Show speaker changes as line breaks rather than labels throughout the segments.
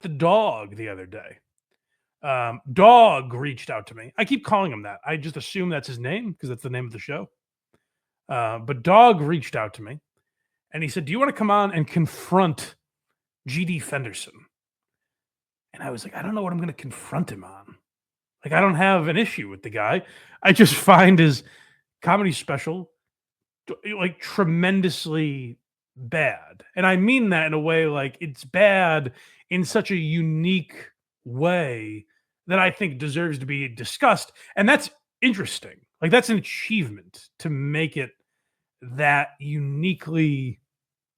the dog the other day. Dog reached out to me. I keep calling him that. I just assume that's his name because that's the name of the show. But Dog reached out to me and he said, "Do you want to come on and confront GD Fenderson?" And I was like, I don't know what I'm going to confront him on. Like, I don't have an issue with the guy. I just find his comedy special like tremendously bad. And I mean that in a way like it's bad in such a unique way that I think deserves to be discussed. And that's interesting. Like, that's an achievement to make it that uniquely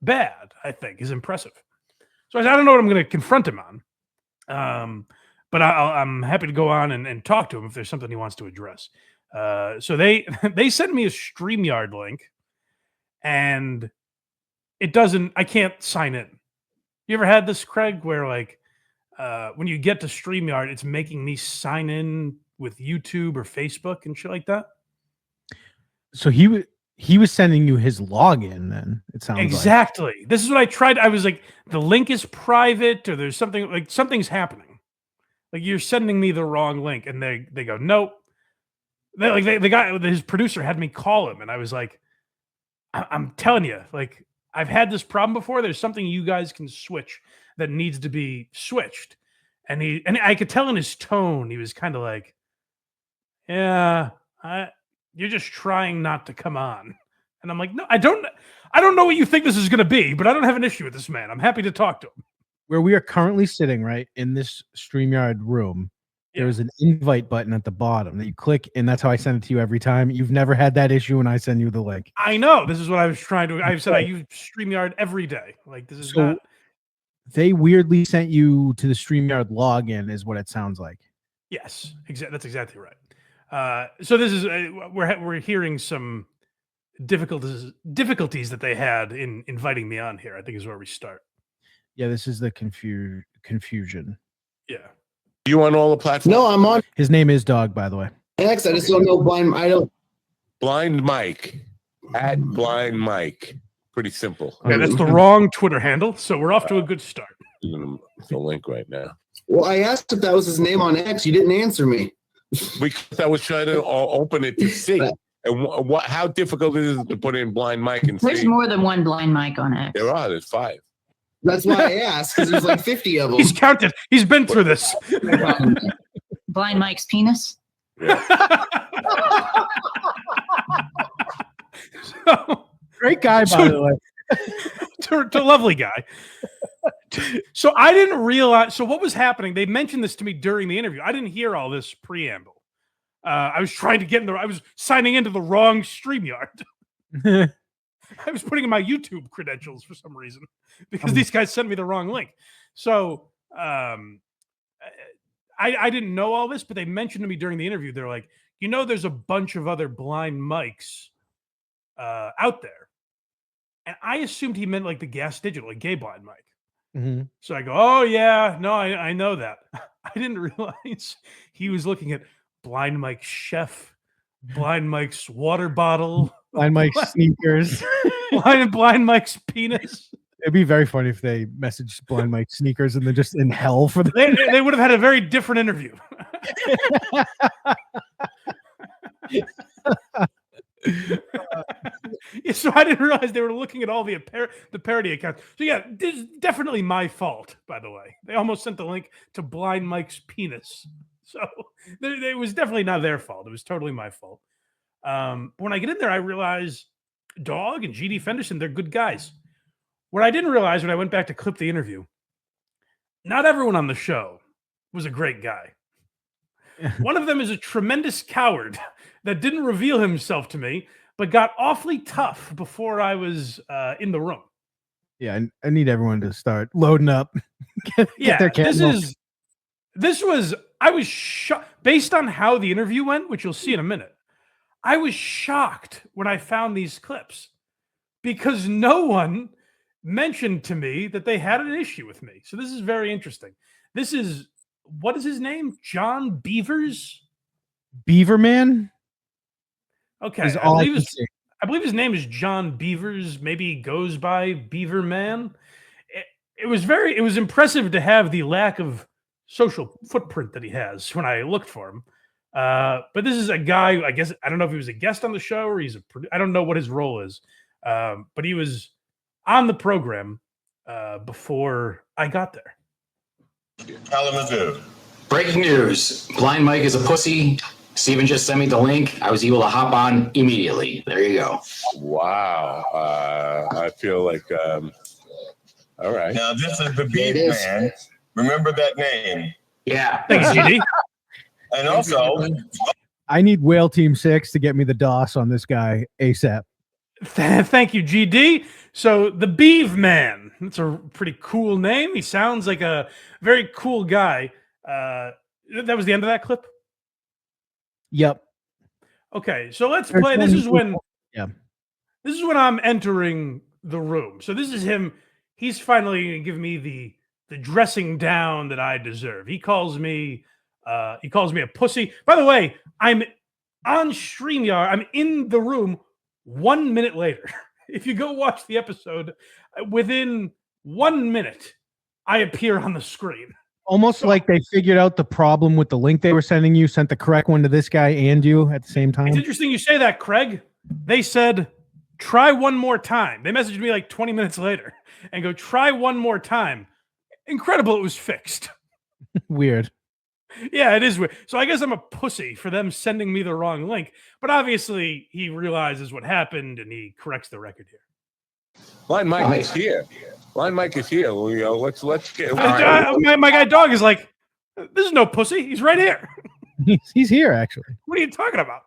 bad, I think is impressive. So I don't know what I'm going to confront him on. But I'm happy to go on and talk to him if there's something he wants to address. So they sent me a StreamYard link, and I can't sign in. You ever had this, Craig, where like when you get to StreamYard, it's making me sign in with YouTube or Facebook and shit like that?
So he was sending you his login then, it sounds
exactly.
like.
This is what I tried. I was like, the link is private, or there's something's happening. Like, you're sending me the wrong link. And they go, nope. The guy, his producer had me call him. And I was like, I'm telling you, like, I've had this problem before. There's something you guys can switch that needs to be switched. And I could tell in his tone, he was kind of like, yeah, you're just trying not to come on. And I'm like, no, I don't know what you think this is going to be, but I don't have an issue with this man. I'm happy to talk to him.
Where we are currently sitting, right, in this StreamYard room, there is an invite button at the bottom that you click, and that's how I send it to you every time. You've never had that issue when I send you the link.
I know. This is what I was trying to. I said I use StreamYard every day. Like, this is not.
They weirdly sent you to the StreamYard login, is what it sounds like.
Yes, that's exactly right. So this is we're hearing some difficulties that they had in inviting me on here. I think is where we start.
Yeah, this is the confusion.
Yeah.
You on all the platforms?
No, I'm on.
His name is Dog, by the way.
X. I just don't know
Blind Mike at Blind Mike. Pretty simple.
Yeah, that's the wrong Twitter handle. So we're off to a good start.
Giving him the link right now.
Well, I asked if that was his name on X. You didn't answer me.
Because I was trying to open it to see. And how difficult it is to put in Blind Mike and
There's
see.
more than one Blind Mike on X.
There's 5.
That's why I asked, because there's like 50 of them.
He's counted. He's been through this.
Blind Mike's penis.
Yeah.
Great guy, by the way.
to lovely guy. So I didn't realize. So what was happening? They mentioned this to me during the interview. I didn't hear all this preamble. I was trying to get I was signing into the wrong StreamYard. I was putting in my YouTube credentials for some reason because these guys sent me the wrong link. So I didn't know all this, but they mentioned to me during the interview. They're like, there's a bunch of other Blind Mics out there. And I assumed he meant like the Gas Digital, like Gay Blind Mike.
Mm-hmm.
So I go, oh, yeah, no, I know that. I didn't realize he was looking at Blind Mike's chef, Blind Mike's water bottle,
Blind Mike's sneakers,
Blind Mike's penis.
It'd be very funny if they messaged Blind Mike's sneakers and they're just in hell for the.
They would have had a very different interview. Yeah, so I didn't realize they were looking at all the parody accounts. So yeah, this is definitely my fault, by the way. They almost sent the link to Blind Mike's penis. So it was definitely not their fault. It was totally my fault. But when I get in there, I realize Dog and GD Fenderson, they're good guys. What I didn't realize when I went back to clip the interview, not everyone on the show was a great guy. One of them is a tremendous coward that didn't reveal himself to me, but got awfully tough before I was in the room.
Yeah, I need everyone to start loading up.
Get their I was shocked based on how the interview went, which you'll see in a minute. I was shocked when I found these clips because no one mentioned to me that they had an issue with me. So this is very interesting. This is, what is his name? John Beavers?
Beaverman?
Okay. I believe his name is John Beavers. Maybe he goes by Beaverman. it was impressive to have the lack of social footprint that he has when I looked for him. But this is a guy, I guess, I don't know if he was a guest on the show or I don't know what his role is. But he was on the program before I got there.
Kalamazoo.
Breaking news. Blind Mike is a pussy. Steven just sent me the link. I was able to hop on immediately. There you go.
Wow. I feel like, all right.
Now, this is the Beef Man. Remember that name.
Yeah.
Thanks, GD.
And also,
I need Whale Team 6 to get me the DOS on this guy ASAP.
Thank you, GD. So the Beeve Man. That's a pretty cool name. He sounds like a very cool guy. That was the end of that clip.
Yep.
Okay, so let's play. This is when I'm entering the room. So this is him. He's finally giving me the dressing down that I deserve. He calls me a pussy. By the way, I'm on StreamYard. I'm in the room 1 minute later. If you go watch the episode, within 1 minute, I appear on the screen.
Almost like they figured out the problem with the link they were sending you, sent the correct one to this guy and you at the same time.
It's interesting you say that, Craig. They said, try one more time. They messaged me like 20 minutes later and go, try one more time. Incredible, it was fixed.
Weird.
Yeah, it is weird. So I guess I'm a pussy for them sending me the wrong link. But obviously, he realizes what happened and he corrects the record here.
Blind Mike is here. Blind Mike is here. Let's get.
My guy Dog is like, this is no pussy. He's right here.
He's here, actually.
What are you talking about?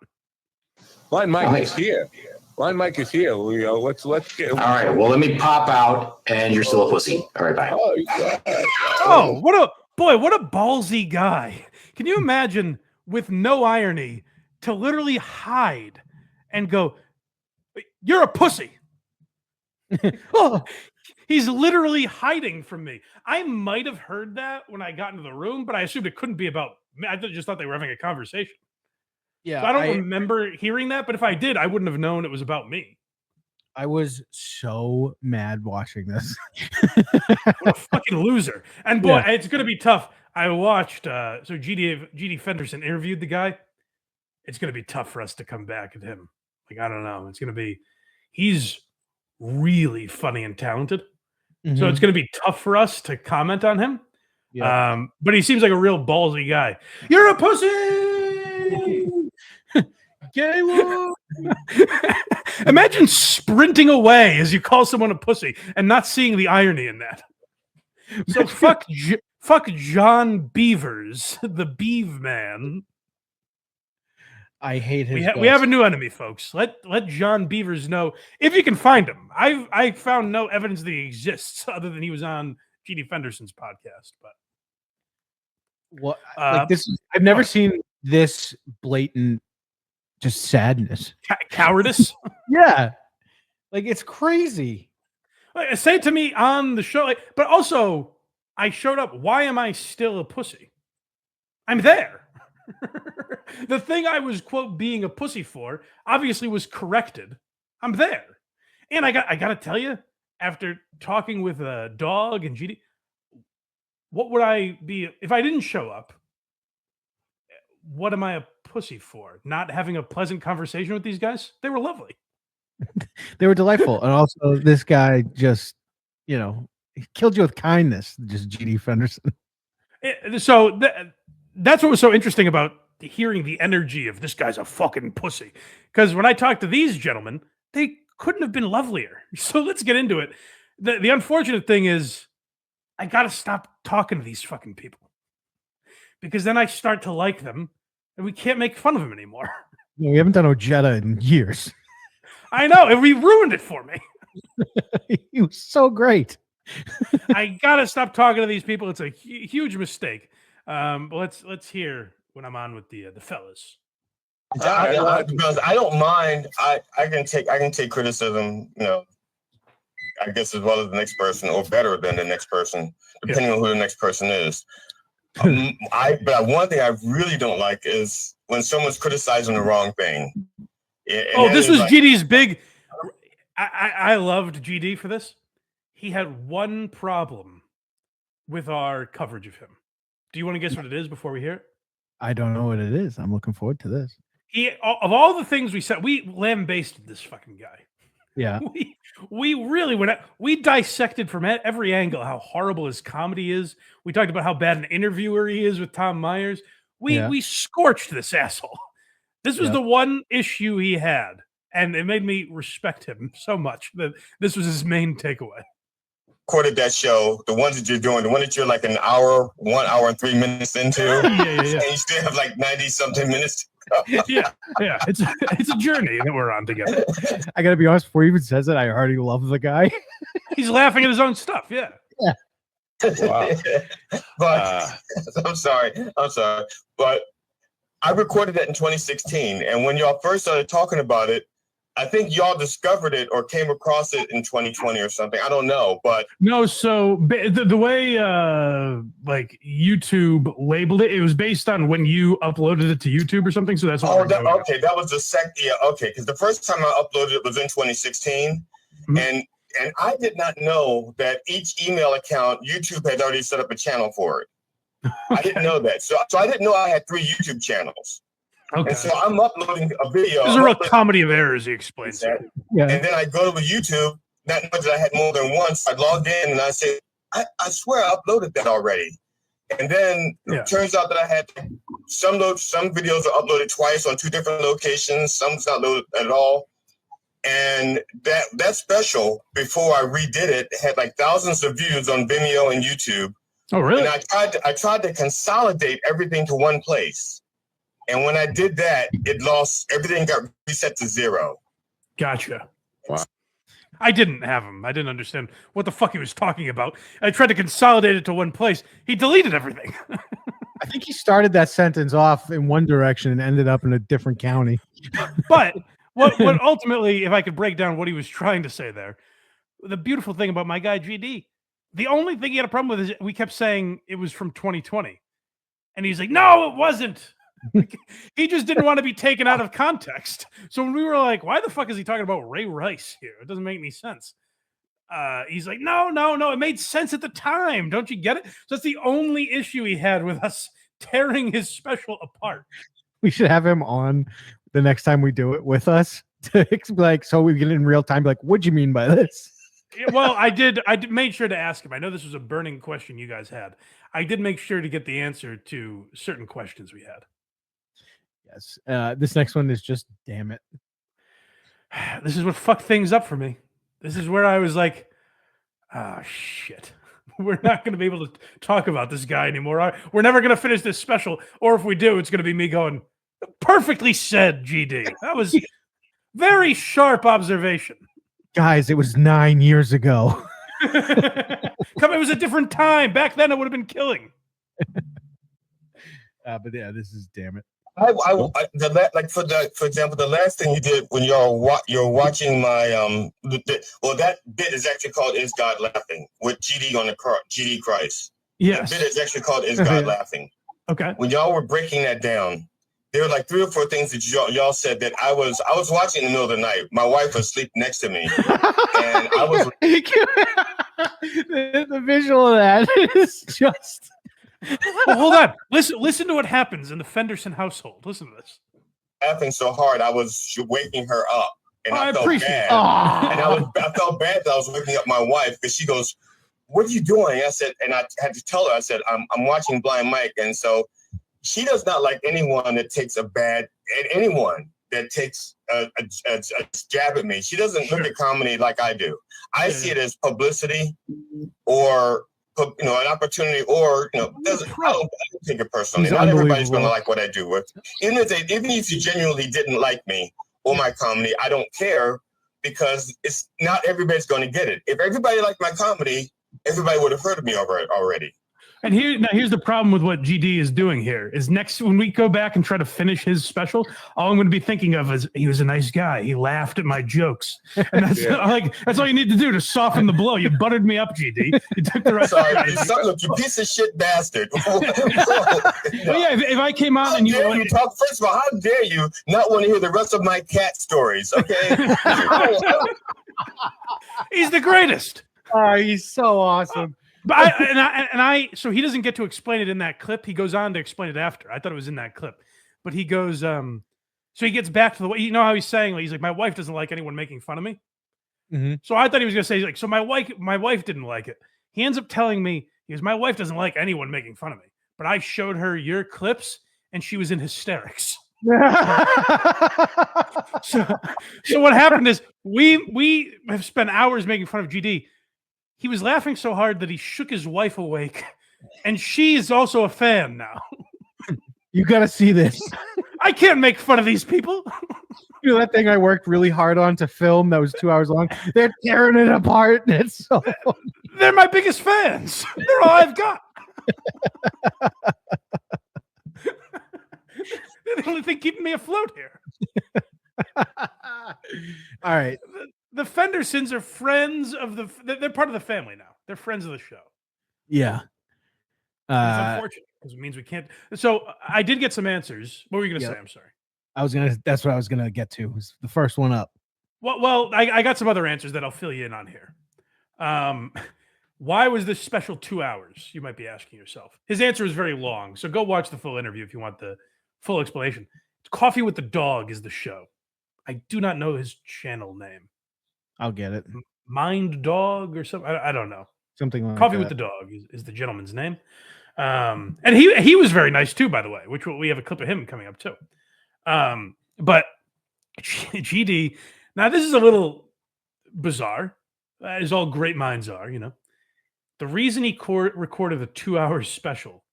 Blind Mike is here. Blind Mike is here. Let's get.
All right. Well, let me pop out, and you're still a pussy. All right, bye.
Oh, what a ballsy guy. Can you imagine, with no irony, to literally hide and go, you're a pussy. Oh, he's literally hiding from me. I might have heard that when I got into the room, but I assumed it couldn't be about me. I just thought they were having a conversation.
Yeah,
so I don't remember hearing that, but if I did, I wouldn't have known it was about me.
I was so mad watching this.
What a fucking loser. And boy, it's going to be tough. I watched, so GD Fenderson interviewed the guy. It's going to be tough for us to come back at him. Like, I don't know. It's going to be, he's really funny and talented. Mm-hmm. So it's going to be tough for us to comment on him. Yeah. But he seems like a real ballsy guy. You're a pussy! Imagine sprinting away as you call someone a pussy and not seeing the irony in that. So fuck John Beavers, the Beeve Man.
I hate his.
We have a new enemy, folks. Let John Beavers know if you can find him. I found no evidence that he exists other than he was on GD Fenderson's podcast. But
what like this? I've never seen this blatant, just sadness,
cowardice.
Yeah, like it's crazy.
Say it to me on the show, but also I showed up. Why am I still a pussy? I'm there. The thing I was, quote, being a pussy for obviously was corrected. I'm there. And I got to tell you, after talking with a Dog and GD, what would I be if I didn't show up? What am I a pussy for? Not having a pleasant conversation with these guys? They were lovely.
They were delightful. And also this guy just, he killed you with kindness, just GD Fenderson.
So that's what was so interesting about hearing the energy of this guy's a fucking pussy. Because when I talked to these gentlemen, they couldn't have been lovelier. So let's get into it. The unfortunate thing is I got to stop talking to these fucking people. Because then I start to like them and we can't make fun of them anymore.
We haven't done Ojeda in years.
I know. And we ruined it for me.
He was so great.
I got to stop talking to these people. It's a huge mistake. But let's hear when I'm on with the fellas.
Because I don't mind. I can take criticism, I guess as well as the next person, or better than the next person, depending on who the next person is. But one thing I really don't like is when someone's criticizing the wrong thing.
This was GD's big. I loved GD for this. He had one problem with our coverage of him. Do you want to guess what it is before we hear it?
I don't know what it is. I'm looking forward to this.
Of all the things we said, we lambasted this fucking guy.
Yeah.
We really we dissected from every angle how horrible his comedy is. We talked about how bad an interviewer he is with Tom Myers. We scorched this asshole. This was the one issue he had, and it made me respect him so much that this was his main takeaway.
Recorded that show, the ones that you're doing, the one that you're like 1 hour and 3 minutes into, and you still have like 90 something minutes.
yeah. It's a journey that we're on together.
I gotta be honest, before he even says it, I already love the guy.
He's laughing at his own stuff. Yeah.
Wow.
But I'm sorry. But I recorded that in 2016, and when y'all first started talking about it, I think y'all discovered it or came across it in 2020 or something. I don't know, but
no. So the way like YouTube labeled it, it was based on when you uploaded it to YouTube or something. So that's what
okay. That was the second. Yeah, okay. Because the first time I uploaded it was in 2016, and I did not know that each email account YouTube had already set up a channel for it. I didn't know that, so I didn't know I had 3 YouTube channels.
Okay.
And so I'm uploading a video.
There's a real comedy of errors, he explains
that. Yeah. And then I go to YouTube, not knowing that I had more than one. So I logged in and I said, I swear I uploaded that already. And then it turns out that I had some videos are uploaded twice on 2 different locations. Some's not loaded at all. And that special, before I redid it, had like thousands of views on Vimeo and YouTube.
Oh, really?
And I tried to consolidate everything to one place. And when I did that, everything got reset to 0.
Gotcha.
Wow.
I didn't have him. I didn't understand what the fuck he was talking about. I tried to consolidate it to one place. He deleted everything.
I think he started that sentence off in one direction and ended up in a different county.
But what ultimately, if I could break down what he was trying to say there, the beautiful thing about my guy GD, the only thing he had a problem with is we kept saying it was from 2020. And he's like, no, it wasn't. He just didn't want to be taken out of context. So when we were like, why the fuck is he talking about Ray Rice here? It doesn't make any sense. He's like, no, it made sense at the time. Don't you get it? So that's the only issue he had with us tearing his special apart.
We should have him on the next time we do it with us to like, so we get it in real time. Like, what'd you mean by this?
Well, I did made sure to ask him. I know this was a burning question you guys had. I did make sure to get the answer to certain questions we had.
Yes. This next one is just, damn it.
This is what fucked things up for me. This is where I was like, shit. We're not going to be able to talk about this guy anymore. We're never going to finish this special. Or if we do, it's going to be me going, perfectly said, GD. That was very sharp observation.
Guys, it was 9 years ago.
It was a different time. Back then, it would have been killing.
But yeah, this is, damn it.
For example, the last thing you did when you're watching my that bit is actually called "Is God Laughing" with GD on the GD Christ.
Yes,
the bit is actually called "Is God Laughing."
Okay.
When y'all were breaking that down, there were like 3 or 4 things that y'all said that I was watching in the middle of the night. My wife was asleep next to me, and I was
the visual of that is just.
Well, hold on. Listen to what happens in the Fenderson household. Listen to this.
Laughing so hard, I was waking her up, and I felt bad.
And
I felt bad that I was waking up my wife because she goes, "What are you doing?" I said, and I had to tell her. I said, "I'm watching Blind Mike," and so she does not like anyone that takes a jab at me. She doesn't look at comedy like I do. I see it as publicity or an opportunity, or I don't take it personally. Not everybody's going to like what I do. Even if you genuinely didn't like me or my comedy, I don't care, because it's not everybody's going to get it. If everybody liked my comedy, everybody would have heard of me already.
And here's the problem with what GD is doing here is next, when we go back and try to finish his special, all I'm going to be thinking of is he was a nice guy. He laughed at my jokes. And that's that's all you need to do to soften the blow. You buttered me up, GD. You took the right
Sorry, look, you piece of shit bastard.
Well, yeah, if I came out and you
talk, first of all, how dare you not want to hear the rest of my cat stories, okay?
He's the greatest.
Oh, he's so awesome.
But so he doesn't get to explain it in that clip. He goes on to explain it after. I thought it was in that clip, but he goes, so he gets back to the way, you know how he's saying, like, he's like, my wife doesn't like anyone making fun of me.
Mm-hmm.
So I thought he was going to say, like, so my wife didn't like it. He ends up telling me, he goes, my wife doesn't like anyone making fun of me, but I showed her your clips and she was in hysterics. So what happened is we have spent hours making fun of GD. He was laughing so hard that he shook his wife awake, and she is also a fan now.
You got to see this.
I can't make fun of these people.
You know that thing I worked really hard on to film that was 2 hours long? They're tearing it apart, and it's so funny.
They're my biggest fans. They're all I've got. They're the only thing keeping me afloat here.
All right.
The Fendersons are friends of they're part of the family now. They're friends of the show.
Yeah.
It's unfortunate because it means we can't. So I did get some answers. What were you going to say? I'm sorry.
That's what I was going to get to. Was the first one up.
Well, I got some other answers that I'll fill you in on here. Why was this special 2 hours? You might be asking yourself. His answer is very long. So go watch the full interview if you want the full explanation. Coffee with the Dog is the show. I do not know his channel name.
I'll get it.
Mind Dog or something. I don't know.
Something like
Coffee
that.
with the Dog is the gentleman's name. And he was very nice too, by the way, which we have a clip of him coming up too. But GD, now this is a little bizarre, as all great minds are, you know. The reason he recorded a 2 hour special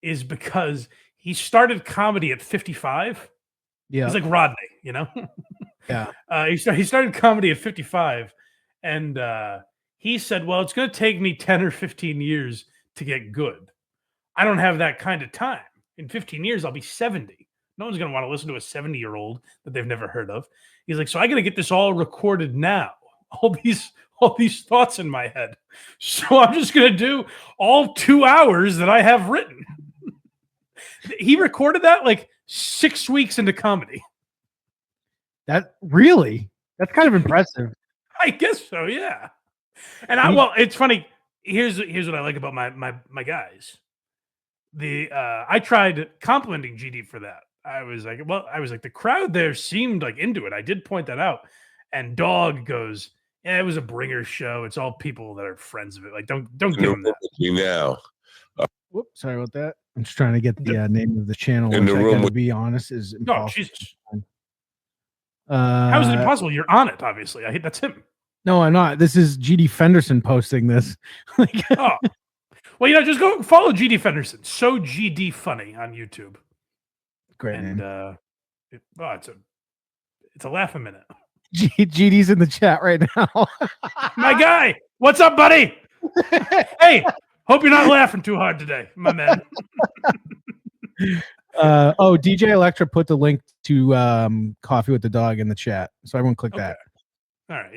is because he started comedy at 55.
Yeah.
He's like Rodney, you know?
Yeah.
He started comedy at 55, and he said, well, it's going to take me 10 or 15 years to get good. I don't have that kind of time. In 15 years, I'll be 70. No one's going to want to listen to a 70-year-old that they've never heard of. He's like, so I got to get this all recorded now. All these thoughts in my head. So I'm just going to do all 2 hours that I have written. He recorded that like 6 weeks into comedy.
That's kind of impressive.
I guess so, yeah. And it's funny. Here's what I like about my guys. I tried complimenting GD for that. I was like, the crowd there seemed like into it. I did point that out. And Dog goes, yeah, it was a bringer show. It's all people that are friends of it. Like, don't give him that.
Now.
Whoops, sorry about that. I'm just trying to get the name of the channel,
In
which
the
I
room
gotta be honest is impossible.
Oh, Jesus. How is it impossible? You're on it, obviously. That's him.
No, I'm not. This is GD Fenderson posting this.
Oh. Well, just go follow GD Fenderson. So GD Funny on YouTube.
Great
and
name.
it's a laugh a minute.
GD's in the chat right now.
My guy, what's up, buddy? Hey, hope you're not laughing too hard today, my man.
DJ Electra put the link to Coffee with the Dog in the chat, so everyone click that.
All right,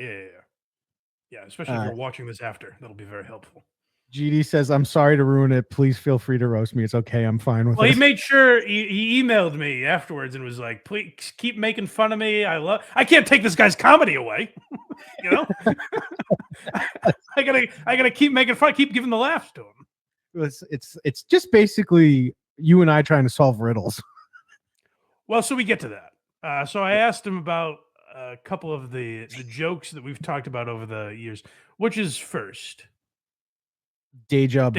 yeah. Especially if you're watching this after, that'll be very helpful.
GD says, "I'm sorry to ruin it. Please feel free to roast me. It's okay. I'm fine with it."
Well, he made sure he emailed me afterwards and was like, "Please keep making fun of me. I can't take this guy's comedy away. You know, I gotta keep making fun. Keep giving the laughs to him."
It's just basically you and I trying to solve riddles.
Well, so we get to that. So I asked him about a couple of the jokes that we've talked about over the years. Which is first?
Day job.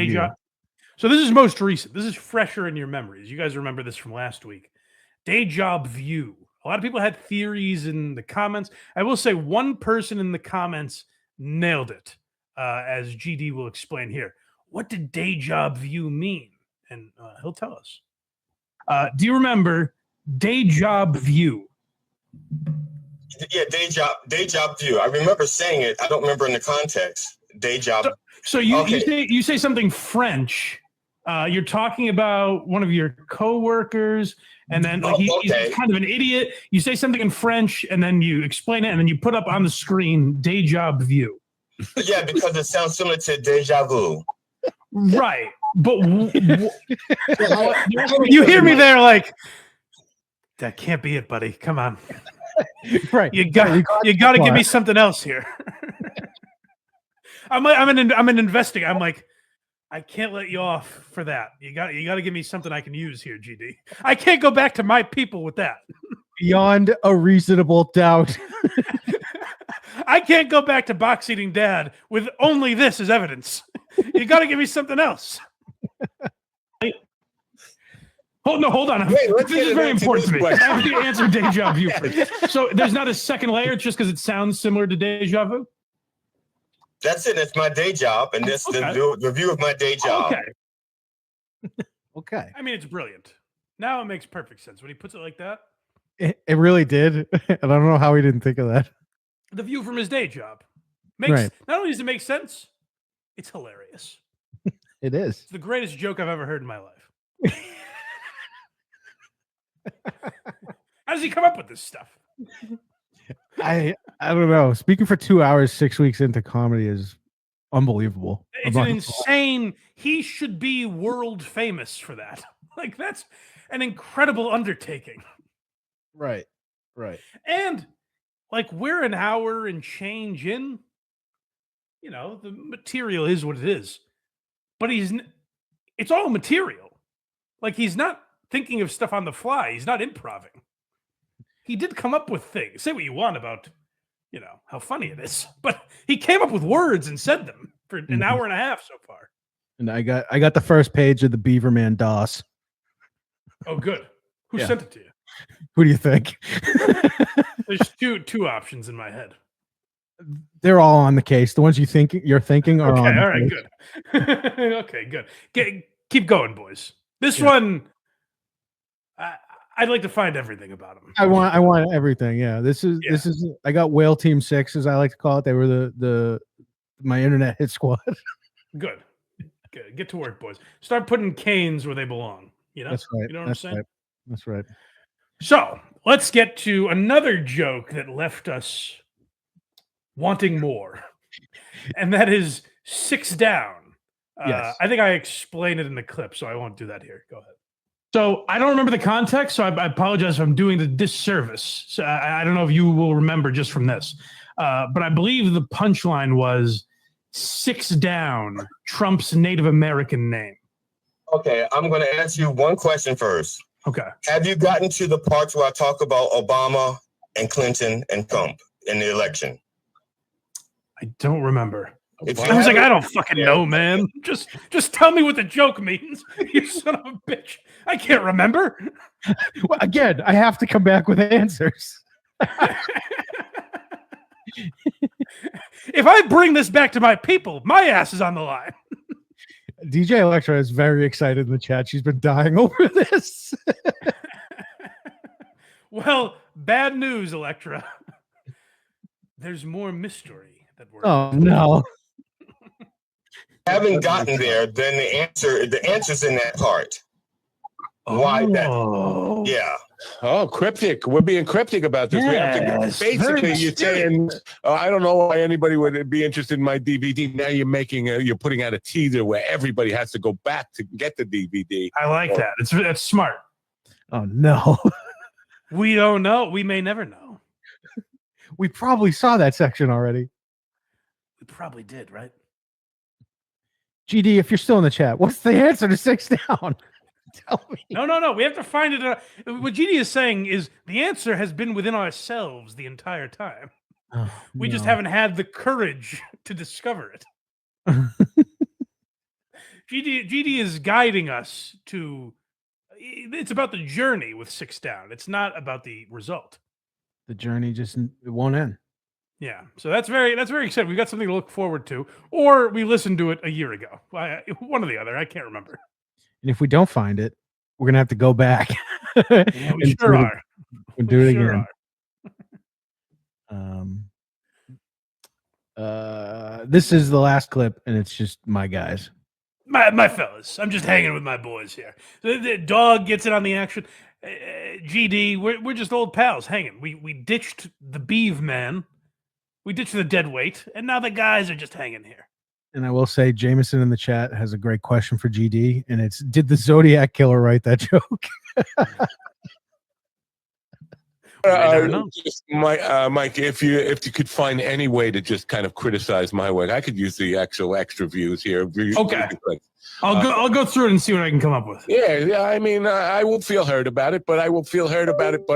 So this is most recent. This is fresher in your memories. You guys remember this from last week. Day job view. A lot of people had theories in the comments. I will say one person in the comments nailed it, as GD will explain here. What did day job view mean? And he'll tell us. Do you remember day job view?
Yeah, day job view. I remember saying it. I don't remember in the context. Day job.
So you say something French. You're talking about one of your coworkers, and then he's kind of an idiot. You say something in French, and then you explain it, and then you put up on the screen day job view.
Yeah, because it sounds similar to deja vu.
Right, but you hear me there, like that can't be it, buddy. Come on,
right?
You got to give me something else here. I'm an investigator. I'm like, I can't let you off for that. You got to give me something I can use here, GD. I can't go back to my people with that.
Beyond a reasonable doubt.
I can't go back to box eating dad with only this as evidence. You got to give me something else.
Hold on.
Wait, let's
This
get
is
an
very
answer
important
to
to me.
this
I have to answer deja vu first. So there's not a second layer just because it sounds similar to deja vu?
That's it. It's my day job, and this
Okay.
the view of my day job.
Okay.
Okay.
I mean, it's brilliant. Now it makes perfect sense when he puts it like that.
It really did. And I don't know how he didn't think of that.
The view from his day job makes
Right.
not only does it make sense, it's hilarious.
It is.
It's the greatest joke I've ever heard in my life. How does he come up with this stuff?
I don't know. Speaking for 2 hours, 6 weeks into comedy is unbelievable.
It's an insane. He should be world famous for that. Like, that's an incredible undertaking.
Right. Right.
And like, we're an hour and change in. You know, the material is what it is. But it's all material. Like, he's not thinking of stuff on the fly. He's not improving. He did come up with things. Say what you want about, you know, how funny it is. But he came up with words and said them for an hour and a half so far.
And I got the first page of the Beaverman DOS.
Oh, good. Who
Yeah.
sent it to you?
Who do you think?
There's two options in my head.
They're all on the case. The ones you're thinking are
Okay,
on.
all
the
right,
case.
good. Okay, good. Keep going, boys. This
Yeah.
one, I'd like to find everything about him.
I want everything. Yeah. This is I got Whale Team 6, as I like to call it. They were my internet hit squad.
Good. Get to work, boys. Start putting canes where they belong. You know?
That's right.
You know what
That's
I'm saying?
right. That's right.
So let's get to another joke that left us wanting more. And that is 6 down.
Yes.
I think I explained it in the clip, so I won't do that here. Go ahead.
So I don't remember the context, so I apologize if I'm doing the disservice. So I don't know if you will remember just from this. But I believe the punchline was 6 down, Trump's Native American name.
Okay, I'm going to ask you one question first.
Okay.
Have you gotten to the parts where I talk about Obama and Clinton and Trump in the election?
I don't remember.
If you
I was like,
haven't-
I don't fucking know, man. Just tell me what the joke means. You son of a bitch. I can't remember.
Well, again, I have to come back with answers.
If I bring this back to my people, my ass is on the line.
DJ Electra is very excited in the chat. She's been dying over this.
Well, bad news, Electra. There's more mystery that we're
Oh no.
haven't gotten there, then the answer's in that part. Why that?
Oh.
Yeah.
Oh, cryptic. We're being cryptic about this. We have to,
Yes,
basically,
very
you're saying, I don't know why anybody would be interested in my DVD. Now you're putting out a teaser where everybody has to go back to get the DVD.
I like that. That's smart.
Oh no.
We don't know. We may never know.
We probably saw that section already.
We probably did, right?
GD, if you're still in the chat, what's the answer to 6 down? Tell me.
No. We have to find it. What GD is saying is the answer has been within ourselves the entire time.
Oh,
We just
no.
haven't had the courage to discover it. GD is guiding us to. It's about the journey with 6 down. It's not about the result.
The journey just it won't end.
Yeah, so that's very exciting. We've got something to look forward to, or we listened to it a year ago. One or the other. I can't remember.
And if we don't find it, we're gonna have to go back.
Yeah,
and
we sure are.
And do it
We sure
again.
are.
This is the last clip, and it's just my guys.
My fellas, I'm just hanging with my boys here. The dog gets in on the action. GD, we're just old pals hanging. We ditched the beeve man. We ditched the dead weight, and now the guys are just hanging here.
And I will say, Jameson in the chat has a great question for GD, and it's: did the Zodiac killer write that joke?
never know.
Mike, if you could find any way to just kind of criticize my work, I could use the actual extra views here.
Okay. I'll go through it and see what I can come up with.
Yeah. I mean, I will feel hurt about it, but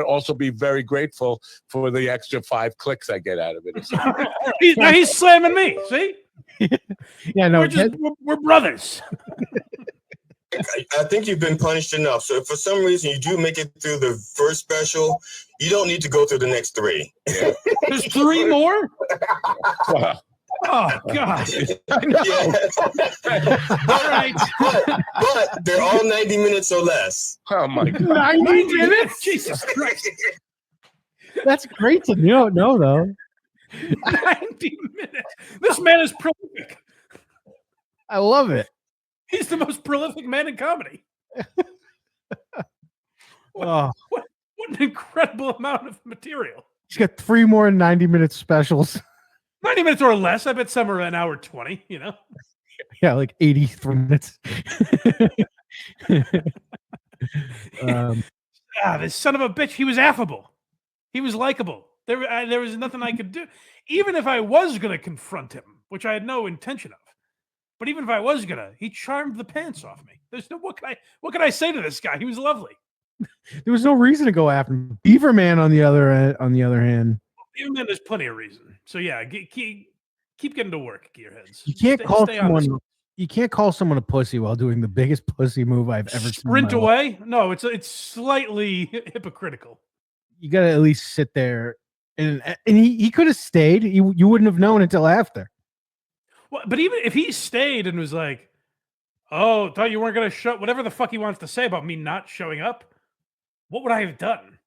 also be very grateful for the extra 5 clicks I get out of it.
He's slamming me. See?
Yeah, no,
we're brothers.
I think you've been punished enough. So if for some reason you do make it through the first special, you don't need to go through the next 3.
Yeah.
There's 3 more?
Wow.
Oh God!
All right, but they're all 90 minutes or less.
Oh my God!
90 minutes?
Jesus Christ!
That's great to know though.
90 minutes. This man is prolific.
I love it.
He's the most prolific man in comedy.
What
an incredible amount of material.
He's got 3 more 90-minute specials.
90 minutes or less. I bet some are an hour 20, you know?
Yeah, like 83 minutes.
This son of a bitch, he was affable. He was likable. There was nothing I could do. Even if I was going to confront him, which I had no intention of. But even if I was going to, he charmed the pants off me. There's no, what can I say to this guy? He was lovely.
There was no reason to go after him. Beaverman, on the other hand.
Beaverman, there's plenty of reason. So yeah, keep getting to work, gearheads.
You can't call someone. You can't call someone a pussy while doing the biggest pussy move I've ever seen.
Sprint away? No, it's slightly hypocritical.
You got to at least sit there, and he could have stayed. You wouldn't have known until after.
Well, but even if he stayed and was like, "Oh, thought you weren't going to show," whatever the fuck he wants to say about me not showing up, what would I have done?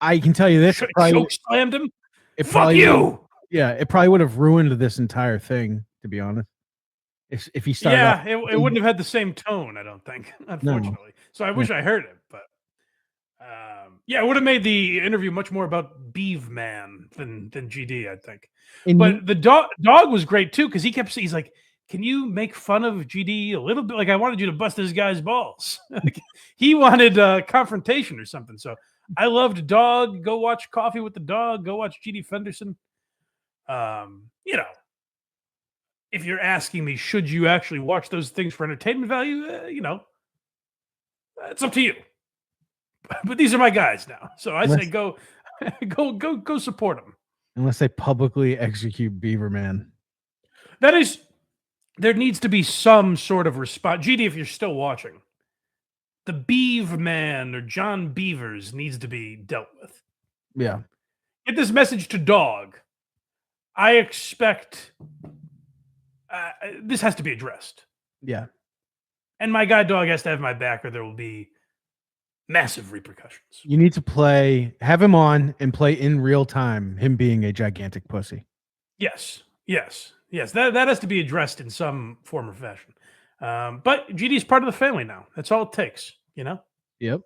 I can tell you this:
choke slammed him.
Fuck you. Yeah, it probably would have ruined this entire thing, to be honest. If he started,
yeah, it wouldn't have had the same tone, I don't think, unfortunately. No. So I wish I heard it, but yeah, it would have made the interview much more about Beaverman than GD, I think. But the dog was great too, because he's like, "Can you make fun of GD a little bit? Like, I wanted you to bust this guy's balls." He wanted confrontation or something. So I loved Dog. Go watch Coffee with the Dog. Go watch GD Fenderson. You know, if you're asking me, should you actually watch those things for entertainment value? You know, it's up to you. But these are my guys now, so I say go support them.
Unless they publicly execute Beaverman.
There needs to be some sort of response. GD, if you're still watching, the Beaverman or John Beavers needs to be dealt with.
Yeah.
Get this message to Dog. I expect this has to be addressed.
Yeah.
And my guy Dog has to have my back, or there will be massive repercussions.
You need to have him on and play in real time him being a gigantic pussy.
Yes. That has to be addressed in some form or fashion. But GD is part of the family now. That's all it takes, you know?
Yep.